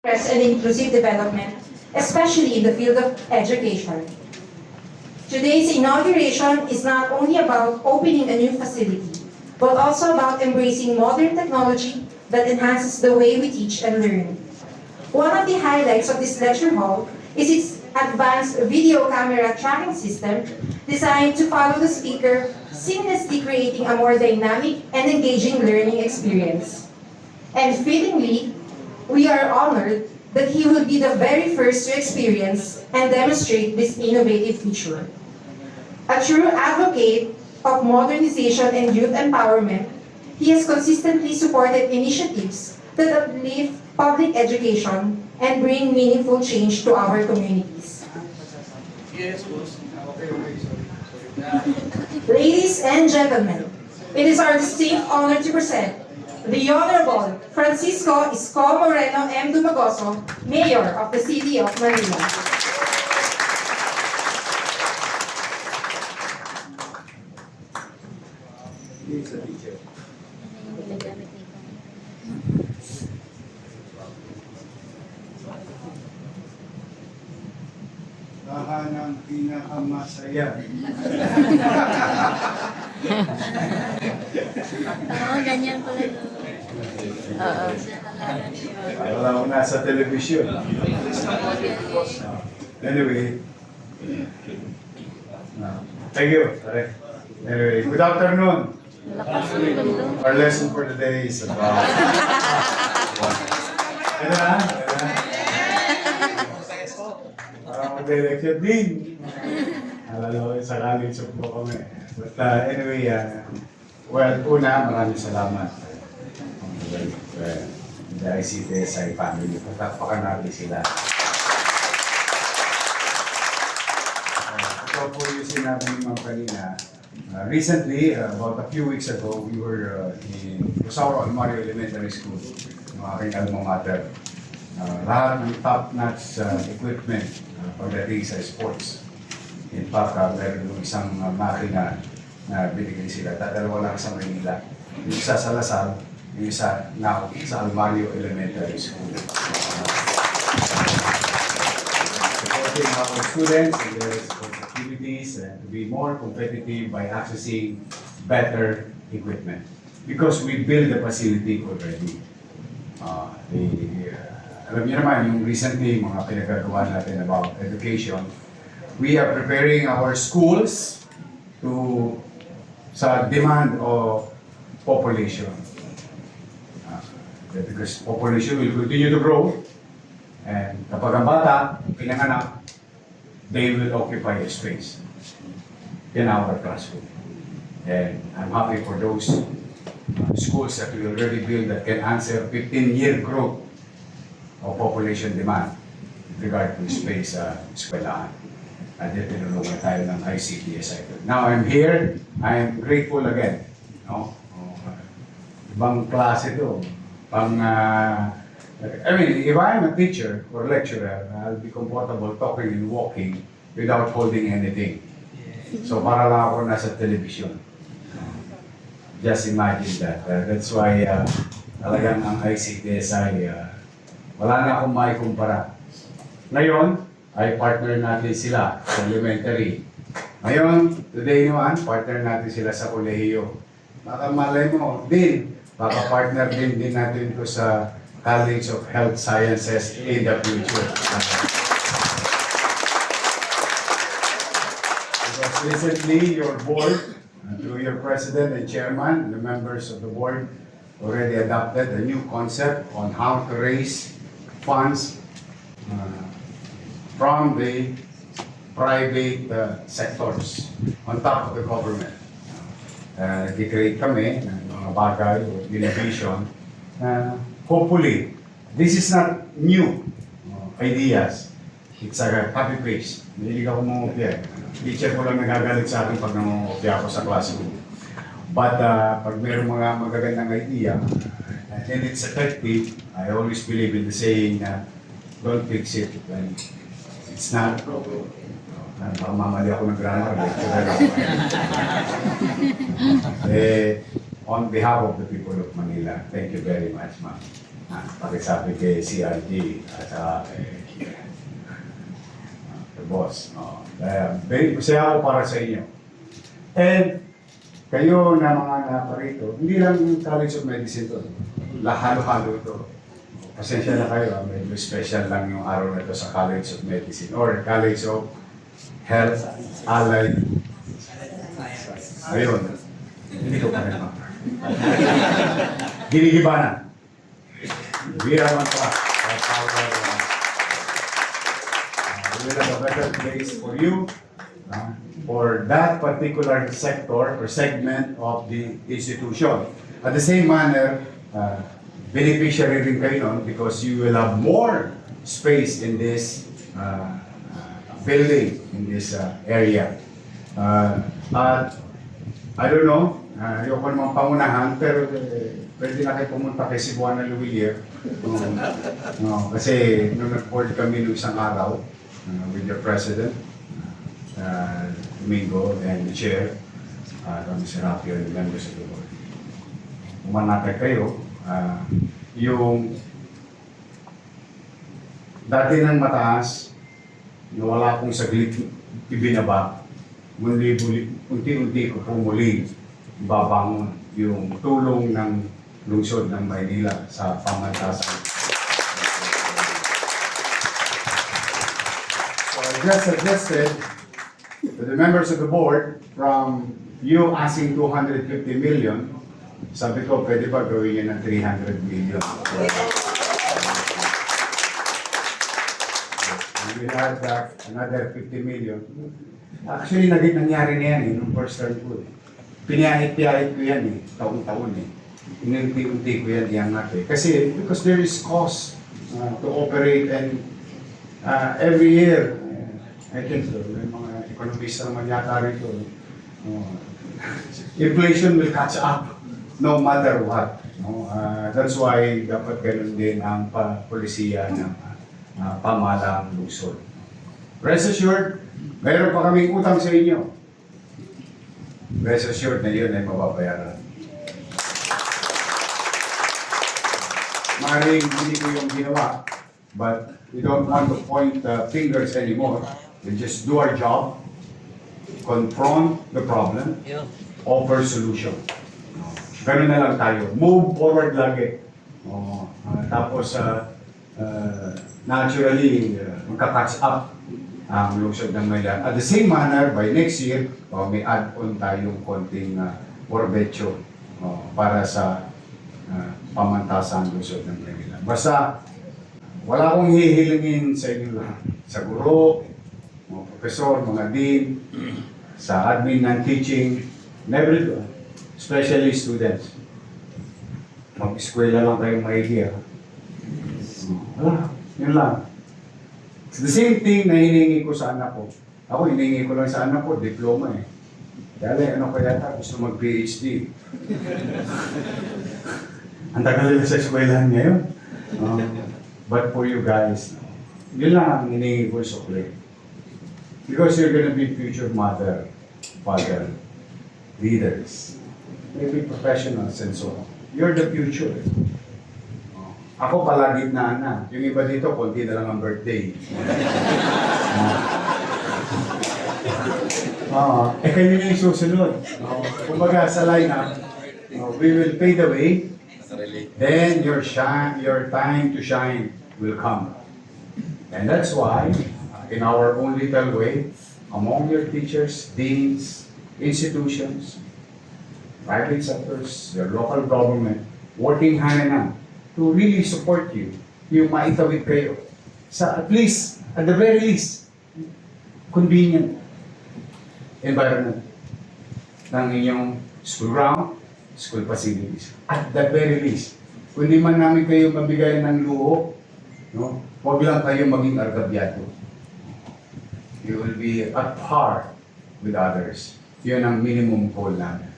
and inclusive development, especially in the field of education. Today's inauguration is not only about opening a new facility, but also about embracing modern technology that enhances the way we teach and learn. One of the highlights of this lecture hall is its advanced video camera tracking system designed to follow the speaker, seamlessly creating a more dynamic and engaging learning experience. And fittingly, we are honored that he will be the very first to experience and demonstrate this innovative feature. A true advocate of modernization and youth empowerment, he has consistently supported initiatives that uplift public education and bring meaningful change to our communities. Yes, boss. Okay, sorry. Ladies and gentlemen, it is our distinct honor to present the Honorable Francisco Isko Moreno M. Dumagoso, Mayor of the City of Manila. He is a teacher. Tahan ang pinakamasaya. Oo, ganyan pala. Oo. Wala ko nasa television. Anyway. Thank you. Anyway, good afternoon. Lakas ng gulo. Our lesson for today is about... Ano na? Parang mag-lecture din. Alala ko sa college po kami. But anyway, well, una, maraming salamat. The ICTSI family. Patapakan natin sila. Ito po yung sinabi ni Ma'am kanina. Recently, about a few weeks ago, we were in Rosario Almario Elementary School, yung aking alma mater. Lahat ng top-notch equipment pagdating sa sports. In fact, meron yung isang makina na binigay sila. Dalawa lang sa Manila. Yung isa sa Lasal, yung isa now sa Almario Elementary School. Supporting our students in their sports activities and to be more competitive by accessing better equipment. Because we build the facility already. Alam niyo naman, yung recently, mga pinagagawa natin about education, we are preparing our schools to sa demand of population. Because population will continue to grow, and kapag ang bata, pinanganak, they will occupy a space in our classroom. And I'm happy for those schools that we already build that can answer 15-year growth of population demand with regard to space sa eskwelahan. At yun, tinulungan tayo ng ICTSI. Now I'm here, I'm grateful again. No? Ibang klase to. I mean, if I'm a teacher or lecturer, I'll be comfortable talking and walking without holding anything. So para lang ako nasa television. Just imagine that. That's why talagang ang ICTSI, wala na akong maikumpara. Ngayon, ay partner natin sila sa elementary. Ngayon, today naman, partner natin sila sa kolehiyo. Baka malay mo, baka partner din natin ko sa College of Health Sciences in the future. Because recently, your board, through your president and chairman, and the members of the board, already adopted a new concept on how to raise funds from the private sectors on top of the government. Nag-create kami ng mga bagay o innovation na hopefully, this is not new ideas. It's a copy-paste. Mahilig ako mangopya. Teacher ko lang nagagalit sa akin pag nangopya ako sa klase ko. But pag mayroong mga magagandang idea, and it's effective, I always believe in the saying na don't fix it when it's not. Baka mamali ako ng grammar. On behalf of the people of Manila, thank you very much, ma'am. Pakisabi kay CRG at the boss. Very masaya ako para sa inyo. And kayo na mga naparito, hindi lang yung College of Medicine to. Halo-halo ito. Pasensya na kayo, medyo special lang yung araw na ito sa College of Medicine or College of Health, Allied. Ayun. Hindi ko pa rin Ginigibanan. Biraman pa. We will have a better place for you, for that particular sector or segment of the institution. At the same manner, beneficiary rin kayo nun because you will have more space in this building, in this area. At I don't know, ayoko naman pangunahan, pero pwede na kayo pumunta kay Cebuana Luwilier. Kasi nung nag-board kami nung isang araw with your president, Domingo, and the chair, Mr. Rapio, and the members of the board. Umanakay kayo, yung dati ng mataas, na wala akong saglit ibinaba, unti-unti ko po muli babangon yung tulong ng lungsod ng Maynila sa pamantasan. So I just suggested to the members of the board, from you asking 250 million, sabi ko, pwede ba gawin yun ng 300 million? We will add back another 50 million. Actually, nangyari na yan nung first term ko. Pinihit-pihit ko yan taon-taon Inunti-unti ko yan iangat Kasi, because there is cost to operate and every year, I think so, may mga economist naman yata rito, inflation will catch up no matter what. That's why dapat ganun din ang polisiya ng pamahalang lungsod. Rest assured, mayroon pa kaming utang sa inyo. Rest assured na yun ay mababayaran. Maring hindi ko yung ginawa, but we don't want to point fingers anymore. We just do our job, confront the problem, offer solution. Ganun na lang tayo. Move forward lagi. Tapos, naturally, magka-catch up ang lungsod ng Maynila. At the same manner, by next year, may add-on tayong konting porbetyo para sa pamantasan lungsod ng Maynila. Basta, wala akong hihilingin sa inyo lahat. Sa guro, mga professor, mga dean, sa admin and teaching, never do. Especially students. Mag-eskwela lang tayong maigi. Wala, yun lang. It's the same thing na hinihingi ko sa anak ko. Ako, hinihingi ko lang sa anak ko, diploma Kaya ano kaya ta, gusto mag-PhD. Ang tagal nila sa eskwelahan ngayon. But for you guys, yun lang ang hinihingi ko sa play. Because you're gonna be future mother, father, leaders, maybe professionals and so on. You're the future. Ako palagitnaan na. Yung iba dito, konti na lang ang birthday. Kayo na yung susunod. Kumbaga sa lineup, we will pay the way, then your time to shine will come. And that's why, in our own little way, among your teachers, deans, institutions, private sectors, your local government, working hand in hand to really support you, yung maitawid kayo sa at least, at the very least, convenient environment ng inyong school ground, school facilities. At the very least, kung di man namin kayo mabigay ng luho, huwag lang kayo maging argabyado. You will be at par with others. Yun ang minimum goal namin.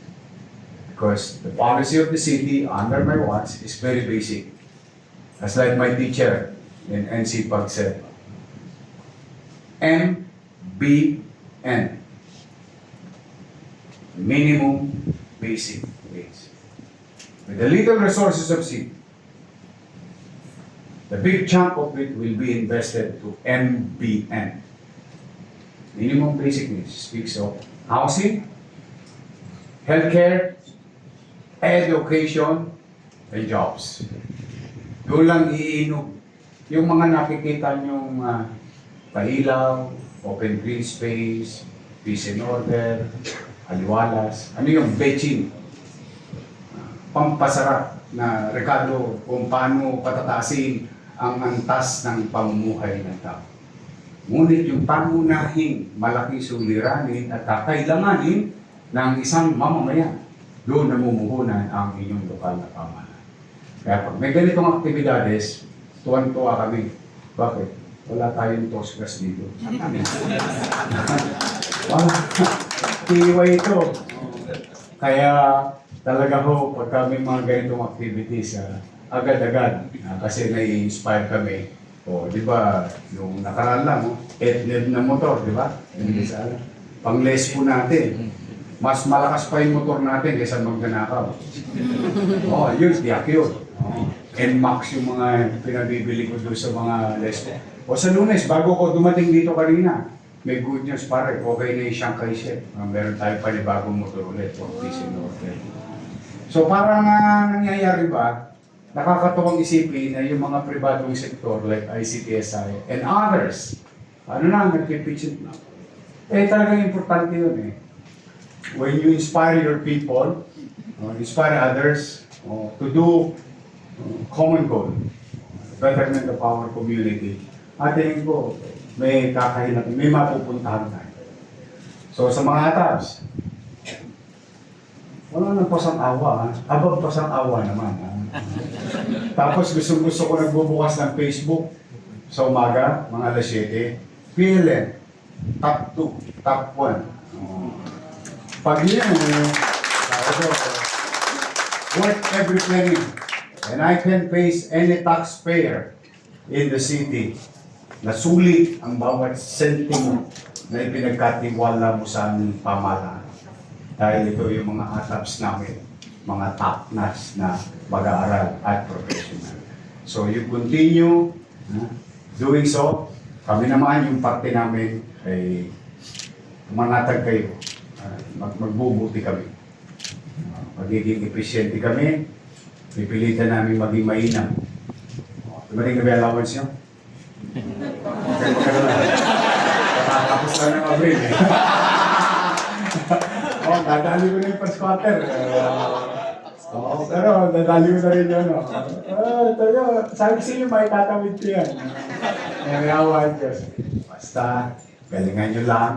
Because the policy of the city under my watch is very basic. As like my teacher in NC Pag said, MBN. Minimum basic wage. With the little resources of city, The big chunk of it will be invested to MBN. Minimum basic needs speaks of housing, healthcare, education, and jobs. Doon lang iinog yung mga nakikita nyong pailaw, open green space, peace and order, aliwalas. Ano yung betching? Pampasarap na rekado kung paano patataasin ang antas ng pamumuhay ng tao. Ngunit yung pangunahing malaking suliranin at kakailanganin ng isang mamamayan, doon namumuhunan ang inyong lokal na pamahalaan. Kaya pag may ganitong aktibidades, tuwan-tuwa kami. Bakit? Wala tayong tosgas dito. Wala. Tiway ito. Kaya talaga ho, pag may mga ganitong activities, agad-agad. Kasi nai-inspire kami. O, di ba, yung nakaraan lang, EdNed na motor, di ba? Hindi sa alam. Pang-les po natin. Mas malakas pa yung motor natin kaysa magnanakaw. Oh, yun, tiyak yun. NMAX yung mga pinabibili ko doon sa mga les. O sa Lunes, bago ko dumating dito kanina, may good news pare, okay na yung Shanghai Ship. Meron tayo panibagong motor ulit, for peace and order. So parang nangyayari ba, nakakatuwang isipin na yung mga pribadong sektor like ICTSI and others, ano na, nagpipitsit na. Eh talagang importante yun eh. When you inspire your people, inspire others to do common goal, betterment of our community, atin ko, may kakahinat, may mapupuntahan tayo. So sa mga atabs, wala nang pasang-awa, abang pasang-awa naman. Tapos gusto ko nagbubukas ng Facebook sa umaga, mga alas 7, PLN, top 2, top 1. Pag yan, worth every penny. And I can face any taxpayer in the city na sulit ang bawat sentimo na ipinagkatiwala mo sa aming pamahalaan. Dahil ito yung mga atabs namin, mga top-notch na mag-aaral at professional. So you continue doing so. Kami naman, yung parte namin ay manatag kayo. Magbubuti kami. Magiging efficiente kami. Pipilitan namin maging mainam. Diba rin na ba allowance nyo? Tapos na ng Abril eh. Dadali ko na yung first quarter. Pero dadali ko na rin yun. Sabi ko sa inyo, may tatawid ko yan. May awan ko. Basta, galingan nyo lang.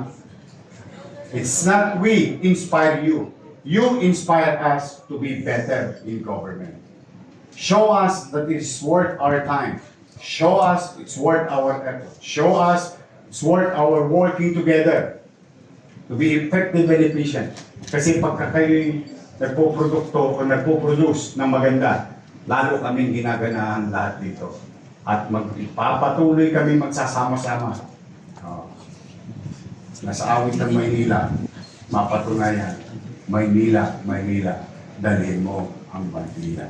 It's not we inspire you. You inspire us to be better in government. Show us that it's worth our time. Show us it's worth our effort. Show us it's worth our working together to be effective and efficient. Kasi pagka kayo nagpo-produkto o nagpo-produce ng maganda, lalo kaming ginaganahan lahat dito. At magpapatuloy kami magsasama-sama. Nasa awit ng Maynila, mapatunayan, Maynila, dalhin mo ang Maynila.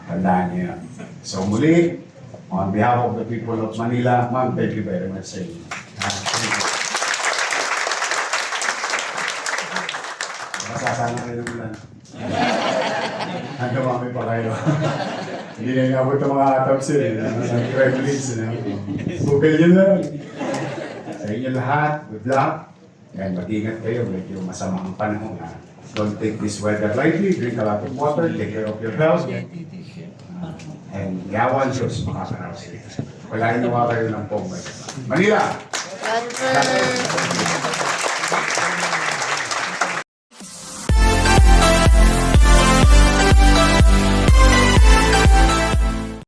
Tandaan niyo yan. So muli, on behalf of the people of Manila, ma'am, thank you very much sa inyo. Masasana rin ng ulan. Ang dumami pa kayo. Hindi na inabot ang mga atabs yun. Ang Kremlins. Google yun lang. Sa inyo lahat, good luck. And mag-ingat kayo, medyo masama ang panahon. Don't take this weather lightly, drink a lot of water, take care of your health. And yawan Diyos, makakaraos. Wala yung nawa kayo ng Pombay. Manila! God bless.